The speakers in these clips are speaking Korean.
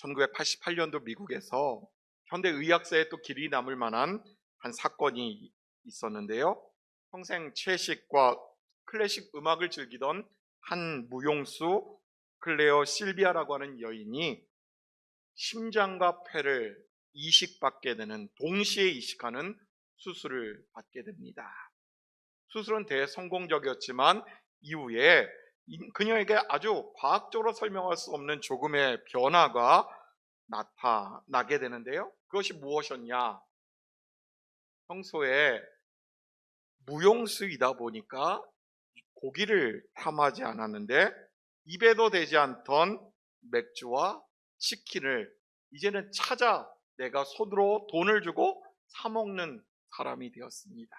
1988년도 미국에서 현대 의학사에 또 길이 남을 만한 한 사건이 있었는데요. 평생 채식과 클래식 음악을 즐기던 한 무용수 클레어 실비아라고 하는 여인이 심장과 폐를 이식받게 되는, 동시에 이식하는 수술을 받게 됩니다. 수술은 대성공적이었지만 이후에 그녀에게 아주 과학적으로 설명할 수 없는 조금의 변화가 나타나게 되는데요. 그것이 무엇이었냐? 평소에 무용수이다 보니까 고기를 탐하지 않았는데 입에도 되지 않던 맥주와 치킨을 이제는 찾아 내가 손으로 돈을 주고 사 먹는 사람이 되었습니다.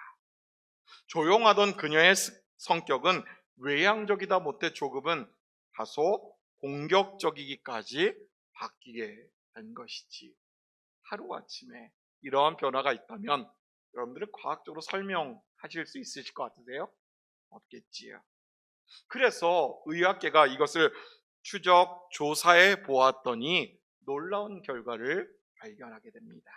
조용하던 그녀의 성격은 외향적이다 못해 조금은 다소 공격적이기까지 바뀌게 된 것이지. 하루아침에 이러한 변화가 있다면 여러분들은 과학적으로 설명하실 수 있으실 것 같으세요? 없겠지요. 그래서 의학계가 이것을 추적 조사해 보았더니 놀라운 결과를 발견하게 됩니다.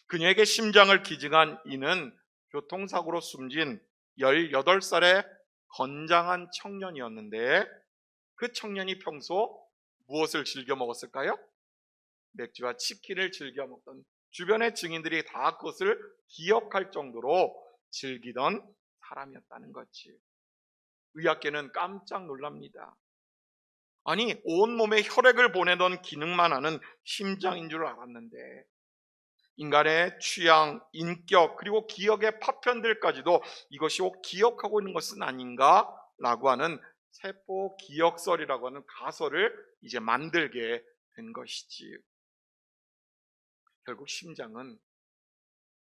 그녀에게 심장을 기증한 이는 교통사고로 숨진 18살의 건장한 청년이었는데, 그 청년이 평소 무엇을 즐겨 먹었을까요? 맥주와 치킨을 즐겨 먹던, 주변의 증인들이 다 그것을 기억할 정도로 즐기던 사람이었다는 거지. 의학계는 깜짝 놀랍니다. 아니, 온몸에 혈액을 보내던 기능만 하는 심장인 줄 알았는데 인간의 취향, 인격, 그리고 기억의 파편들까지도 이것이 꼭 기억하고 있는 것은 아닌가 라고 하는 세포 기억설이라고 하는 가설을 이제 만들게 된 것이지. 결국 심장은,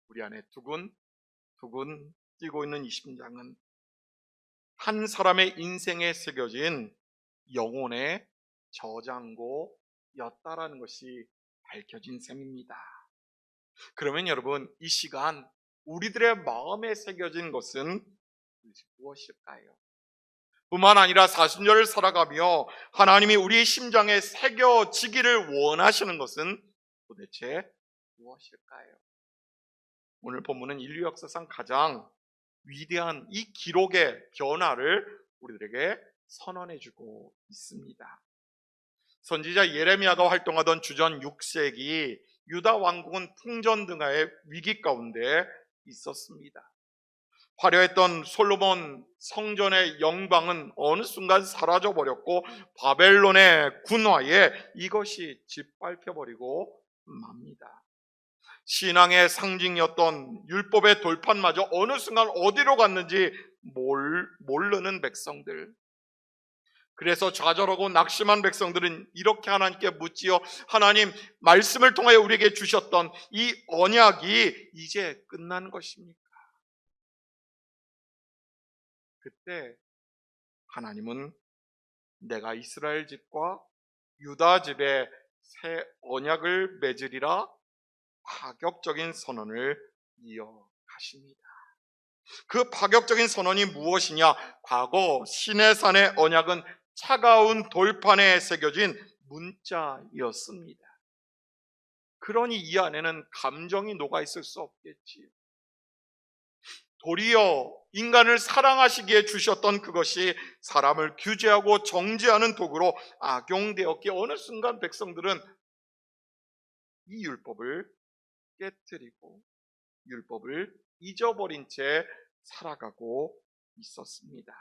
우리 안에 두근두근 뛰고 있는 이 심장은 한 사람의 인생에 새겨진 영혼의 저장고였다라는 것이 밝혀진 셈입니다. 그러면 여러분, 이 시간 우리들의 마음에 새겨진 것은 무엇일까요? 뿐만 아니라 40년을 살아가며 하나님이 우리의 심장에 새겨지기를 원하시는 것은 도대체 무엇일까요? 오늘 본문은 인류 역사상 가장 위대한 이 기록의 변화를 우리들에게 선언해주고 있습니다. 선지자 예레미야가 활동하던 주전 6세기 유다 왕국은 풍전등화의 위기 가운데 있었습니다. 화려했던 솔로몬 성전의 영광은 어느 순간 사라져버렸고 바벨론의 군화에 이것이 짓밟혀버리고 맙니다. 신앙의 상징이었던 율법의 돌판마저 어느 순간 어디로 갔는지 모르는 백성들. 그래서 좌절하고 낙심한 백성들은 이렇게 하나님께 묻지요. 하나님, 말씀을 통하여 우리에게 주셨던 이 언약이 이제 끝난 것입니까? 그때 하나님은 내가 이스라엘 집과 유다 집에 새 언약을 맺으리라 파격적인 선언을 이어가십니다. 그 파격적인 선언이 무엇이냐? 과거 시내산의 언약은 차가운 돌판에 새겨진 문자였습니다. 그러니 이 안에는 감정이 녹아있을 수 없겠지요. 도리어 인간을 사랑하시기에 주셨던 그것이 사람을 규제하고 정죄하는 도구로 악용되었기에 어느 순간 백성들은 이 율법을 깨뜨리고 율법을 잊어버린 채 살아가고 있었습니다.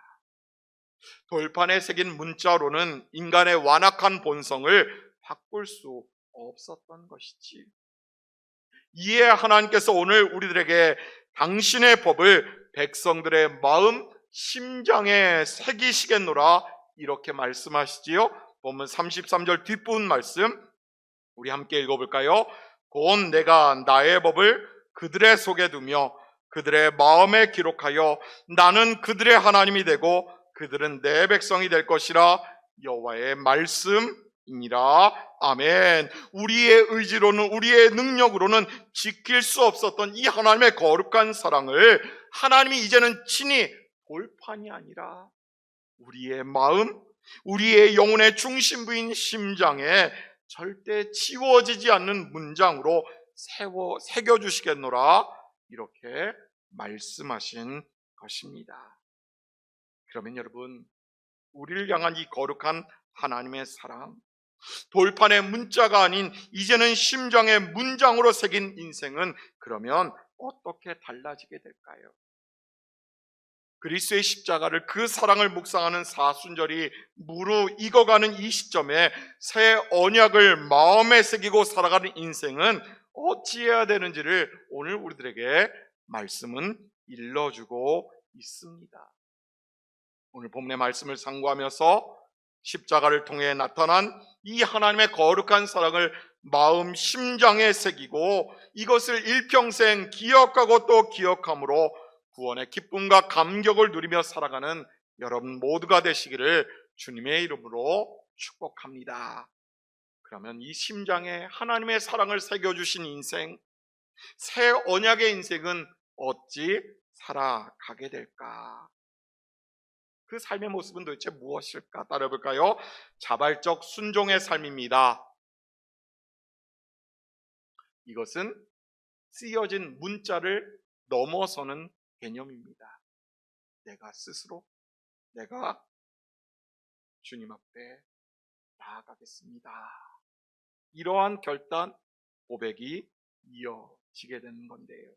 돌판에 새긴 문자로는 인간의 완악한 본성을 바꿀 수 없었던 것이지. 이에 하나님께서 오늘 우리들에게 당신의 법을 백성들의 마음, 심장에 새기시겠노라 이렇게 말씀하시지요. 본문 33절 뒷부분 말씀 우리 함께 읽어볼까요? 곧 내가 나의 법을 그들의 속에 두며 그들의 마음에 기록하여 나는 그들의 하나님이 되고 그들은 내 백성이 될 것이라 여호와의 말씀이니라. 아멘. 우리의 의지로는, 우리의 능력으로는 지킬 수 없었던 이 하나님의 거룩한 사랑을 하나님이 이제는 친히 돌판이 아니라 우리의 마음, 우리의 영혼의 중심부인 심장에 절대 지워지지 않는 문장으로 새겨주시겠노라 이렇게 말씀하신 것입니다. 그러면 여러분, 우리를 향한 이 거룩한 하나님의 사랑, 돌판의 문자가 아닌 이제는 심장의 문장으로 새긴 인생은 그러면 어떻게 달라지게 될까요? 그리스도의 십자가를, 그 사랑을 묵상하는 사순절이 무르익어가는 이 시점에 새 언약을 마음에 새기고 살아가는 인생은 어찌해야 되는지를 오늘 우리들에게 말씀은 일러주고 있습니다. 오늘 본문의 말씀을 상고하면서 십자가를 통해 나타난 이 하나님의 거룩한 사랑을 마음 심장에 새기고 이것을 일평생 기억하고 또 기억함으로 구원의 기쁨과 감격을 누리며 살아가는 여러분 모두가 되시기를 주님의 이름으로 축복합니다. 그러면 이 심장에 하나님의 사랑을 새겨주신 인생, 새 언약의 인생은 어찌 살아가게 될까? 그 삶의 모습은 도대체 무엇일까? 따라볼까요? 자발적 순종의 삶입니다. 이것은 쓰여진 문자를 넘어서는 개념입니다. 내가 스스로 내가 주님 앞에 나아가겠습니다. 이러한 결단, 고백이 이어지게 되는 건데요.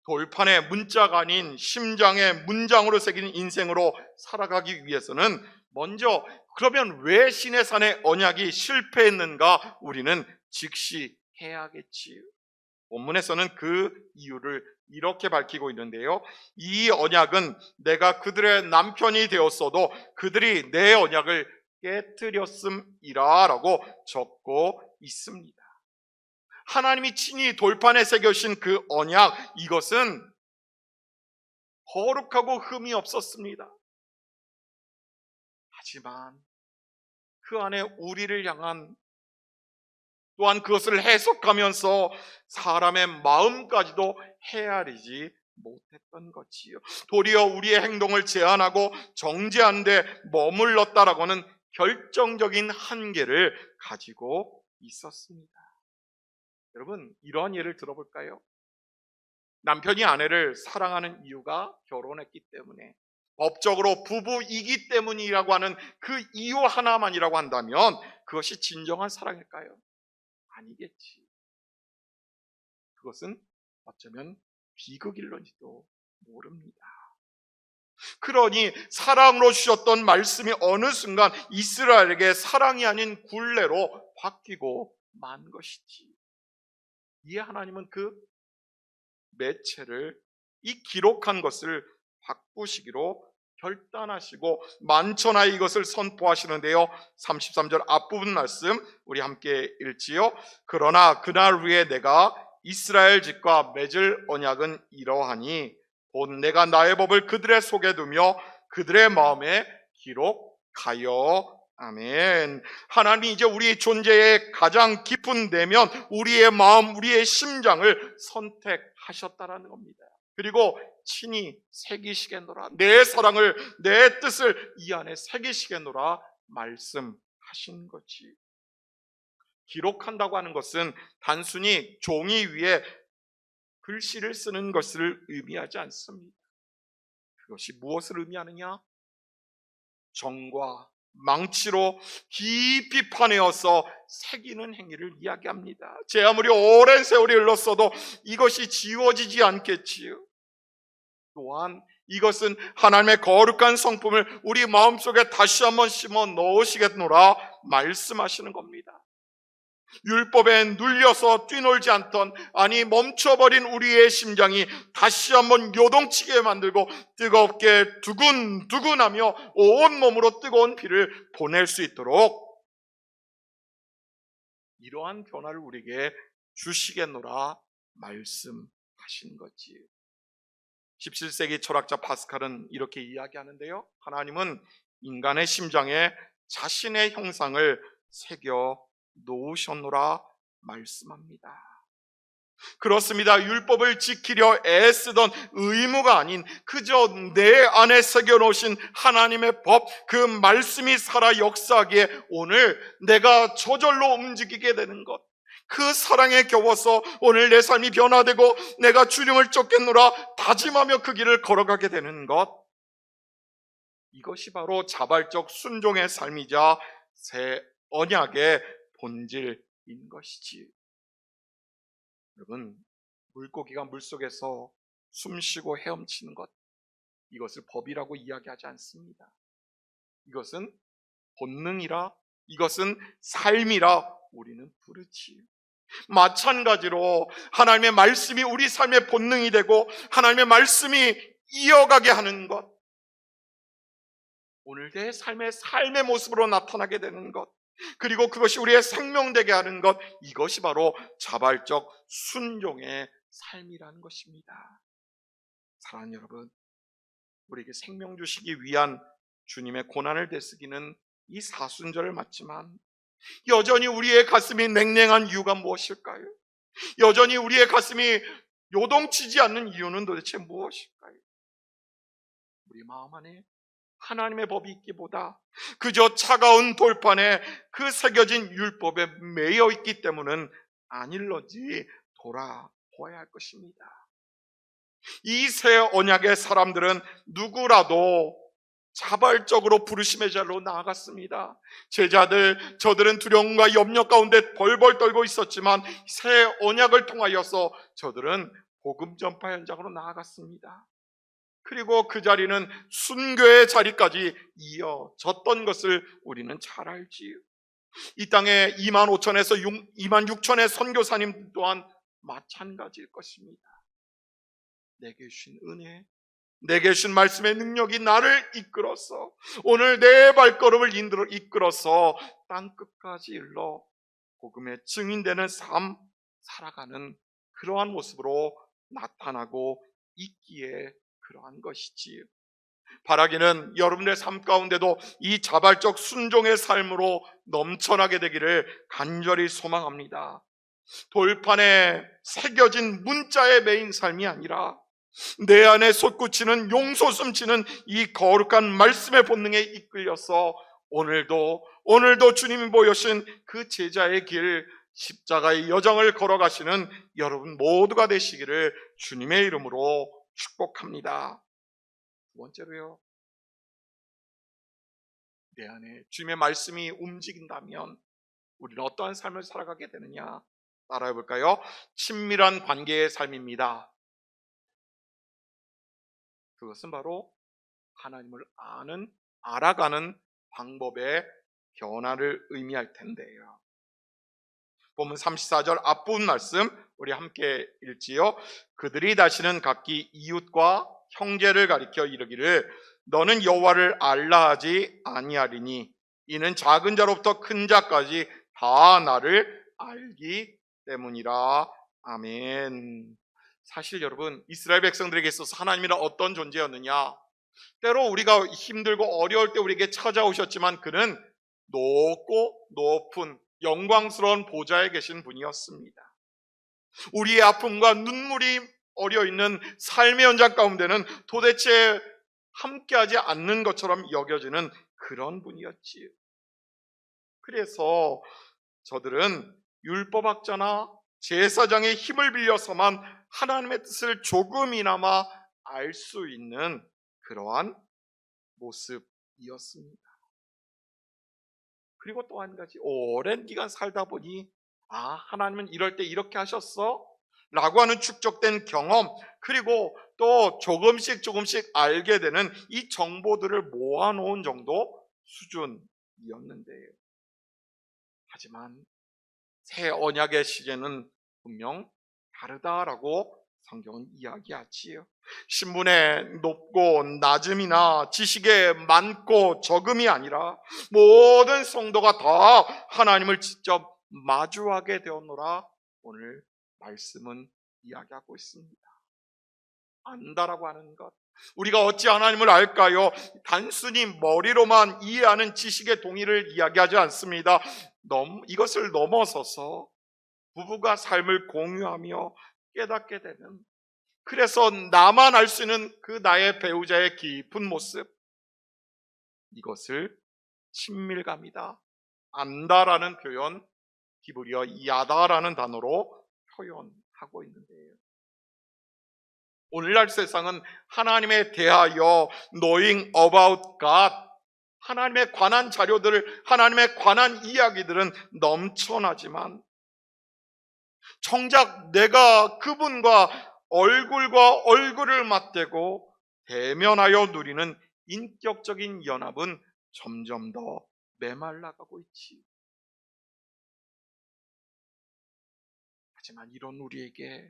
돌판의 문자가 아닌 심장의 문장으로 새긴 인생으로 살아가기 위해서는 먼저, 그러면 왜 시내산의 언약이 실패했는가 우리는 직시해야겠지요. 본문에서는 그 이유를 이렇게 밝히고 있는데요. 이 언약은 내가 그들의 남편이 되었어도 그들이 내 언약을 깨뜨렸음이라 라고 적고 있습니다. 하나님이 친히 돌판에 새겨신 그 언약, 이것은 거룩하고 흠이 없었습니다. 하지만 그 안에 우리를 향한, 또한 그것을 해석하면서 사람의 마음까지도 헤아리지 못했던 것이요, 도리어 우리의 행동을 제한하고 정죄하는 데 머물렀다라고는 결정적인 한계를 가지고 있었습니다. 여러분, 이러한 예를 들어볼까요? 남편이 아내를 사랑하는 이유가 결혼했기 때문에, 법적으로 부부이기 때문이라고 하는 그 이유 하나만이라고 한다면 그것이 진정한 사랑일까요? 아니겠지. 그것은 어쩌면 비극일런지도 모릅니다. 그러니 사랑으로 주셨던 말씀이 어느 순간 이스라엘에게 사랑이 아닌 굴레로 바뀌고 만 것이지. 이에 하나님은 그 매체를, 이 기록한 것을 바꾸시기로 결단하시고 만천하에 이것을 선포하시는데요. 33절 앞부분 말씀 우리 함께 읽지요. 그러나 그날 후에 내가 이스라엘 집과 맺을 언약은 이러하니 곧 내가 나의 법을 그들의 속에 두며 그들의 마음에 기록하여. 아멘. 하나님이 이제 우리 존재의 가장 깊은 내면, 우리의 마음, 우리의 심장을 선택하셨다라는 겁니다. 그리고 친히 새기시겠노라, 내 사랑을, 내 뜻을 이 안에 새기시겠노라 말씀하신 거지. 기록한다고 하는 것은 단순히 종이 위에 글씨를 쓰는 것을 의미하지 않습니다. 그것이 무엇을 의미하느냐? 정과 망치로 깊이 파내어서 새기는 행위를 이야기합니다. 제 아무리 오랜 세월이 흘렀어도 이것이 지워지지 않겠지요. 또한 이것은 하나님의 거룩한 성품을 우리 마음속에 다시 한번 심어 넣으시겠노라 말씀하시는 겁니다. 율법에 눌려서 뛰놀지 않던, 아니 멈춰버린 우리의 심장이 다시 한번 요동치게 만들고 뜨겁게 두근두근하며 온몸으로 뜨거운 피를 보낼 수 있도록 이러한 변화를 우리에게 주시겠노라 말씀하신 거지. 17세기 철학자 파스칼은 이렇게 이야기하는데요. 하나님은 인간의 심장에 자신의 형상을 새겨 놓으셨노라 말씀합니다. 그렇습니다. 율법을 지키려 애쓰던 의무가 아닌 그저 내 안에 새겨놓으신 하나님의 법, 그 말씀이 살아 역사하기에 오늘 내가 저절로 움직이게 되는 것, 그 사랑에 겨워서 오늘 내 삶이 변화되고 내가 주님을 쫓겠노라 다짐하며 그 길을 걸어가게 되는 것, 이것이 바로 자발적 순종의 삶이자 새 언약의 본질인 것이지. 여러분, 물고기가 물속에서 숨쉬고 헤엄치는 것, 이것을 법이라고 이야기하지 않습니다. 이것은 본능이라, 이것은 삶이라 우리는 부르지요. 마찬가지로 하나님의 말씀이 우리 삶의 본능이 되고 하나님의 말씀이 이어가게 하는 것, 오늘 내 삶의 모습으로 나타나게 되는 것, 그리고 그것이 우리의 생명되게 하는 것, 이것이 바로 자발적 순종의 삶이라는 것입니다. 사랑하는 여러분, 우리에게 생명 주시기 위한 주님의 고난을 되새기는 이 사순절을 맞지만 여전히 우리의 가슴이 냉랭한 이유가 무엇일까요? 여전히 우리의 가슴이 요동치지 않는 이유는 도대체 무엇일까요? 우리 마음 안에 하나님의 법이 있기보다 그저 차가운 돌판에 그 새겨진 율법에 매여 있기 때문은 아닐런지 돌아보아야 할 것입니다. 이 새 언약의 사람들은 누구라도 자발적으로 부르심의 자리로 나아갔습니다. 제자들, 저들은 두려움과 염려 가운데 벌벌 떨고 있었지만 새 언약을 통하여서 저들은 복음 전파 현장으로 나아갔습니다. 그리고 그 자리는 순교의 자리까지 이어졌던 것을 우리는 잘 알지요. 이 땅에 2만 5천에서 2만 6천의 선교사님 또한 마찬가지일 것입니다. 내게 주신 은혜, 내게 주신 말씀의 능력이 나를 이끌어서 오늘 내 발걸음을 이끌어서 땅끝까지 일러 복음의 증인되는 삶 살아가는 그러한 모습으로 나타나고 있기에 그러한 것이지요. 바라기는 여러분의 삶 가운데도 이 자발적 순종의 삶으로 넘쳐나게 되기를 간절히 소망합니다. 돌판에 새겨진 문자에 매인 삶이 아니라 내 안에 솟구치는 용솟음치는 이 거룩한 말씀의 본능에 이끌려서 오늘도 주님이 보여주신 그 제자의 길, 십자가의 여정을 걸어가시는 여러분 모두가 되시기를 주님의 이름으로 축복합니다. 두 번째로요, 내 안에 주님의 말씀이 움직인다면 우리는 어떠한 삶을 살아가게 되느냐, 따라해 볼까요? 친밀한 관계의 삶입니다. 그것은 바로 하나님을 알아가는 방법의 변화를 의미할 텐데요. 본문 34절 앞부분 말씀 우리 함께 읽지요. 그들이 다시는 각기 이웃과 형제를 가리켜 이르기를 너는 여호와를 알라 하지 아니하리니 이는 작은 자로부터 큰 자까지 다 나를 알기 때문이라. 아멘. 사실 여러분, 이스라엘 백성들에게 있어서 하나님이란 어떤 존재였느냐? 때로 우리가 힘들고 어려울 때 우리에게 찾아오셨지만 그는 높고 높은 영광스러운 보좌에 계신 분이었습니다. 우리의 아픔과 눈물이 어려있는 삶의 현장 가운데는 도대체 함께하지 않는 것처럼 여겨지는 그런 분이었지요. 그래서 저들은 율법학자나 제사장의 힘을 빌려서만 하나님의 뜻을 조금이나마 알 수 있는 그러한 모습이었습니다. 그리고 또 한 가지, 오랜 기간 살다 보니 하나님은 이럴 때 이렇게 하셨어? 라고 하는 축적된 경험, 그리고 또 조금씩 알게 되는 이 정보들을 모아놓은 정도 수준이었는데요. 하지만 새 언약의 시제는 분명 다르다라고 성경은 이야기하지요. 신분의 높고 낮음이나 지식의 많고 적음이 아니라 모든 성도가 다 하나님을 직접 마주하게 되었노라 오늘 말씀은 이야기하고 있습니다. 안다라고 하는 것, 우리가 어찌 하나님을 알까요? 단순히 머리로만 이해하는 지식의 동의를 이야기하지 않습니다. 이것을 넘어서서 부부가 삶을 공유하며 깨닫게 되는, 그래서 나만 알 수 있는 그 나의 배우자의 깊은 모습, 이것을 친밀감이다, 안다라는 표현, 히브리어 야다라는 단어로 표현하고 있는데요. 오늘날 세상은 하나님에 대하여 knowing about God, 하나님에 관한 자료들, 하나님에 관한 이야기들은 넘쳐나지만 정작 내가 그분과 얼굴과 얼굴을 맞대고 대면하여 누리는 인격적인 연합은 점점 더 메말라가고 있지. 하지만 이런 우리에게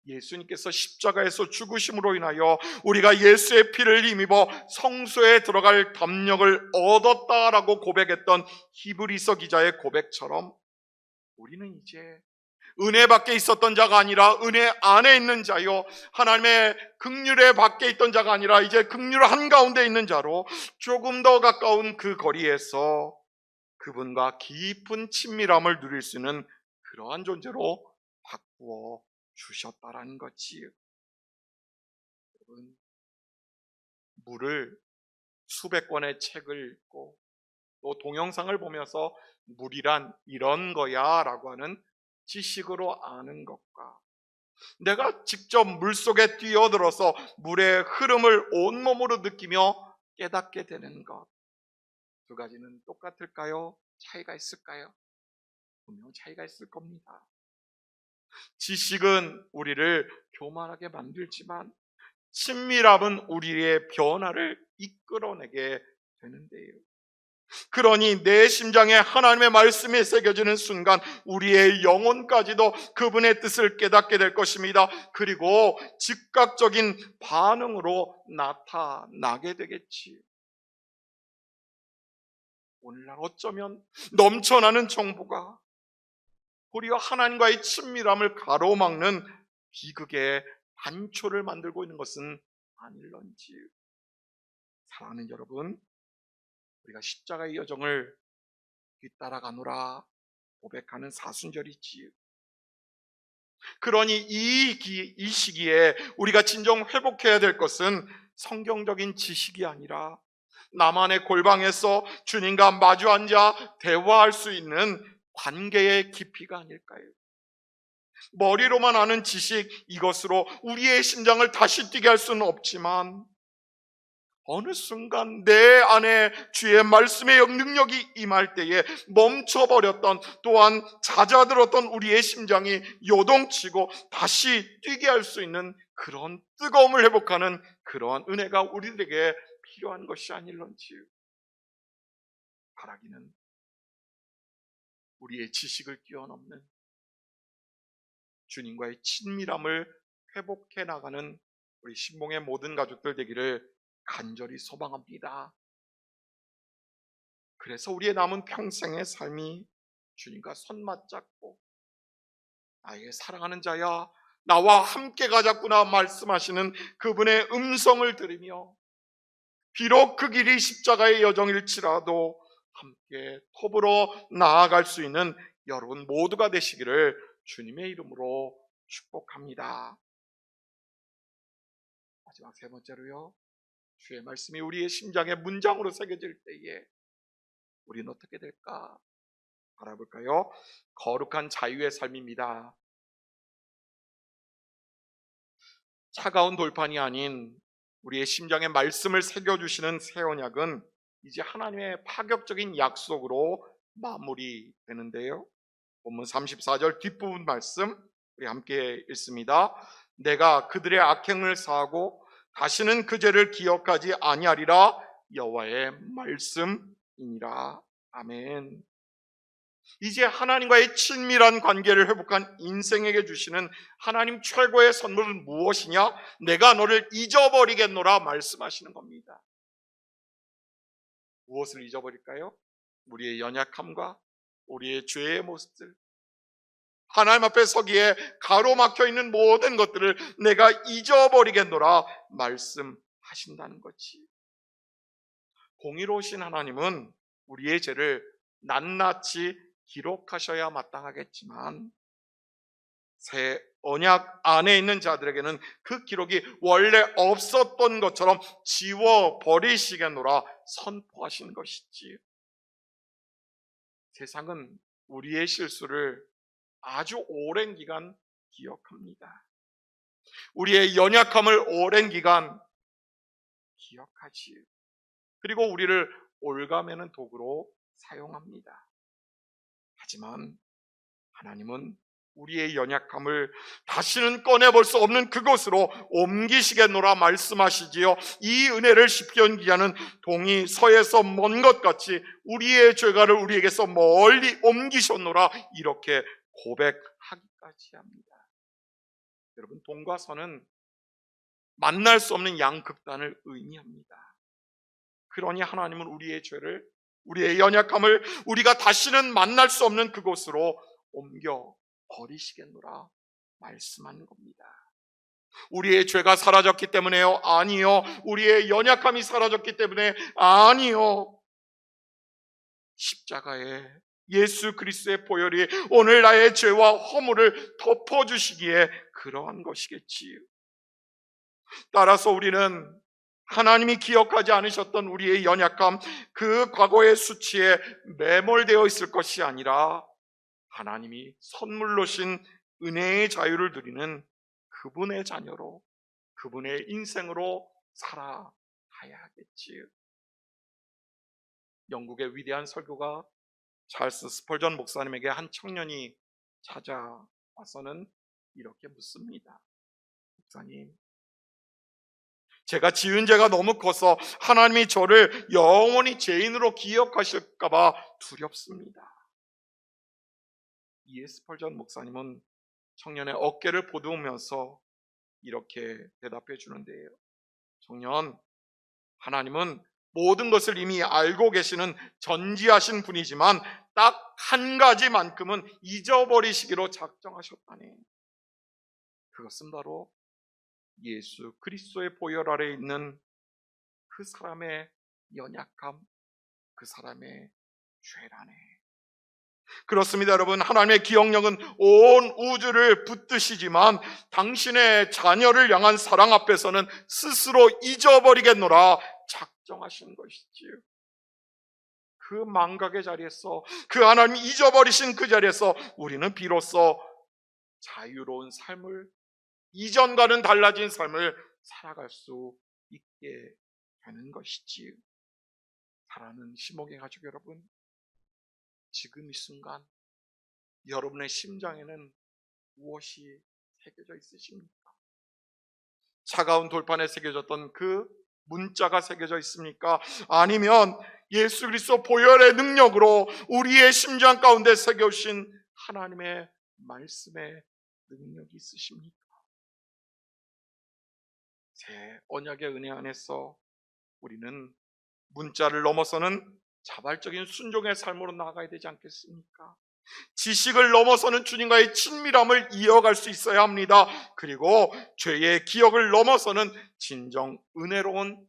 예수님께서 십자가에서 죽으심으로 인하여 우리가 예수의 피를 힘입어 성소에 들어갈 담력을 얻었다라고 고백했던 히브리서 기자의 고백처럼 우리는 이제 은혜 밖에 있었던 자가 아니라 은혜 안에 있는 자요, 하나님의 긍휼에 밖에 있던 자가 아니라 이제 긍휼 한가운데 있는 자로 조금 더 가까운 그 거리에서 그분과 깊은 친밀함을 누릴 수 있는 그러한 존재로 바꾸어 주셨다라는 거지요. 여러분, 물을 수백 권의 책을 읽고 또 동영상을 보면서 물이란 이런 거야 라고 하는 지식으로 아는 것과 내가 직접 물속에 뛰어들어서 물의 흐름을 온몸으로 느끼며 깨닫게 되는 것, 두 가지는 똑같을까요? 차이가 있을까요? 분명 차이가 있을 겁니다. 지식은 우리를 교만하게 만들지만 친밀함은 우리의 변화를 이끌어내게 되는데요. 그러니 내 심장에 하나님의 말씀이 새겨지는 순간 우리의 영혼까지도 그분의 뜻을 깨닫게 될 것입니다. 그리고 즉각적인 반응으로 나타나게 되겠지. 오늘날 어쩌면 넘쳐나는 정보가 우리와 하나님과의 친밀함을 가로막는 비극의 단초를 만들고 있는 것은 아닐런지. 사랑하는 여러분, 우리가 십자가의 여정을 뒤따라가노라 고백하는 사순절이지요. 그러니 이 시기에 우리가 진정 회복해야 될 것은 성경적인 지식이 아니라 나만의 골방에서 주님과 마주 앉아 대화할 수 있는 관계의 깊이가 아닐까요? 머리로만 아는 지식, 이것으로 우리의 심장을 다시 뛰게 할 수는 없지만 어느 순간 내 안에 주의 말씀의 능력이 임할 때에 멈춰버렸던, 또한 잦아들었던 우리의 심장이 요동치고 다시 뛰게 할 수 있는 그런 뜨거움을 회복하는 그러한 은혜가 우리들에게 필요한 것이 아닐런지. 바라기는 우리의 지식을 뛰어넘는 주님과의 친밀함을 회복해 나가는 우리 신봉의 모든 가족들 되기를 간절히 소망합니다. 그래서 우리의 남은 평생의 삶이 주님과 손맞잡고 나에게 사랑하는 자야 나와 함께 가자꾸나 말씀하시는 그분의 음성을 들으며 비록 그 길이 십자가의 여정일지라도 함께 더불어 나아갈 수 있는 여러분 모두가 되시기를 주님의 이름으로 축복합니다. 마지막 세 번째로요, 주의 말씀이 우리의 심장에 문장으로 새겨질 때에 우리는 어떻게 될까 알아볼까요? 거룩한 자유의 삶입니다. 차가운 돌판이 아닌 우리의 심장에 말씀을 새겨주시는 새 언약은 이제 하나님의 파격적인 약속으로 마무리되는데요. 본문 34절 뒷부분 말씀 우리 함께 읽습니다. 내가 그들의 악행을 사하고 다시는 그 죄를 기억하지 아니하리라 여호와의 말씀이니라. 아멘. 이제 하나님과의 친밀한 관계를 회복한 인생에게 주시는 하나님 최고의 선물은 무엇이냐? 내가 너를 잊어버리겠노라 말씀하시는 겁니다. 무엇을 잊어버릴까요? 우리의 연약함과 우리의 죄의 모습들, 하나님 앞에 서기에 가로막혀 있는 모든 것들을 내가 잊어버리겠노라 말씀하신다는 거지. 공의로우신 하나님은 우리의 죄를 낱낱이 기록하셔야 마땅하겠지만 새 언약 안에 있는 자들에게는 그 기록이 원래 없었던 것처럼 지워버리시겠노라 선포하신 것이지요. 세상은 우리의 실수를 아주 오랜 기간 기억합니다. 우리의 연약함을 오랜 기간 기억하지요. 그리고 우리를 올가매는 도구로 사용합니다. 하지만 하나님은 우리의 연약함을 다시는 꺼내볼 수 없는 그곳으로 옮기시겠노라 말씀하시지요. 이 은혜를 시편 기자는 동이 서에서 먼 것 같이 우리의 죄가를 우리에게서 멀리 옮기셨노라 이렇게 고백하기까지 합니다. 여러분, 동과 서는 만날 수 없는 양극단을 의미합니다. 그러니 하나님은 우리의 죄를, 우리의 연약함을 우리가 다시는 만날 수 없는 그곳으로 옮겨 버리시겠노라 말씀하는 겁니다. 우리의 죄가 사라졌기 때문에요? 아니요. 우리의 연약함이 사라졌기 때문에? 아니요. 십자가에 예수 그리스도의 보혈이 오늘 나의 죄와 허물을 덮어주시기에 그러한 것이겠지요. 따라서 우리는 하나님이 기억하지 않으셨던 우리의 연약함, 그 과거의 수치에 매몰되어 있을 것이 아니라 하나님이 선물로 신 은혜의 자유를 누리는 그분의 자녀로, 그분의 인생으로 살아가야겠지요. 영국의 위대한 설교가 찰스 스펄전 목사님에게 한 청년이 찾아와서는 이렇게 묻습니다. 목사님, 제가 지은 죄가 너무 커서 하나님이 저를 영원히 죄인으로 기억하실까봐 두렵습니다. 이에 스펄전 목사님은 청년의 어깨를 보듬으면서 이렇게 대답해 주는데요. 청년, 하나님은 모든 것을 이미 알고 계시는 전지하신 분이지만 딱 한 가지만큼은 잊어버리시기로 작정하셨다네. 그것은 바로 예수 그리스도의 보혈 아래 있는 그 사람의 연약함, 그 사람의 죄라네. 그렇습니다, 여러분. 하나님의 기억력은 온 우주를 붙드시지만 당신의 자녀를 향한 사랑 앞에서는 스스로 잊어버리겠노라 작정하신 것이지요. 그 망각의 자리에서, 그 하나님이 잊어버리신 그 자리에서 우리는 비로소 자유로운 삶을, 이전과는 달라진 삶을 살아갈 수 있게 되는 것이지요. 사랑하는 시목의 가족 여러분, 지금 이 순간 여러분의 심장에는 무엇이 새겨져 있으십니까? 차가운 돌판에 새겨졌던 그 문자가 새겨져 있습니까? 아니면 예수 그리스도 보혈의 능력으로 우리의 심장 가운데 새겨오신 하나님의 말씀의 능력이 있으십니까? 새 언약의 은혜 안에서 우리는 문자를 넘어서는 자발적인 순종의 삶으로 나아가야 되지 않겠습니까? 지식을 넘어서는 주님과의 친밀함을 이어갈 수 있어야 합니다. 그리고 죄의 기억을 넘어서는 진정 은혜로운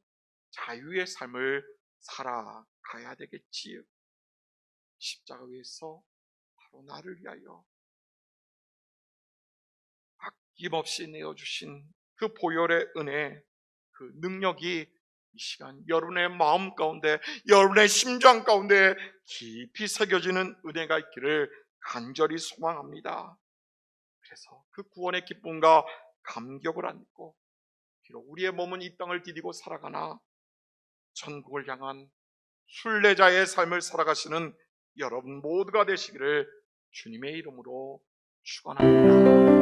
자유의 삶을 살아가야 되겠지요. 십자가 위에서 바로 나를 위하여 아낌없이 내어주신 그 보혈의 은혜, 그 능력이 이 시간 여러분의 마음 가운데, 여러분의 심장 가운데 깊이 새겨지는 은혜가 있기를 간절히 소망합니다. 그래서 그 구원의 기쁨과 감격을 안고 비록 우리의 몸은 이 땅을 디디고 살아가나 천국을 향한 순례자의 삶을 살아가시는 여러분 모두가 되시기를 주님의 이름으로 축원합니다.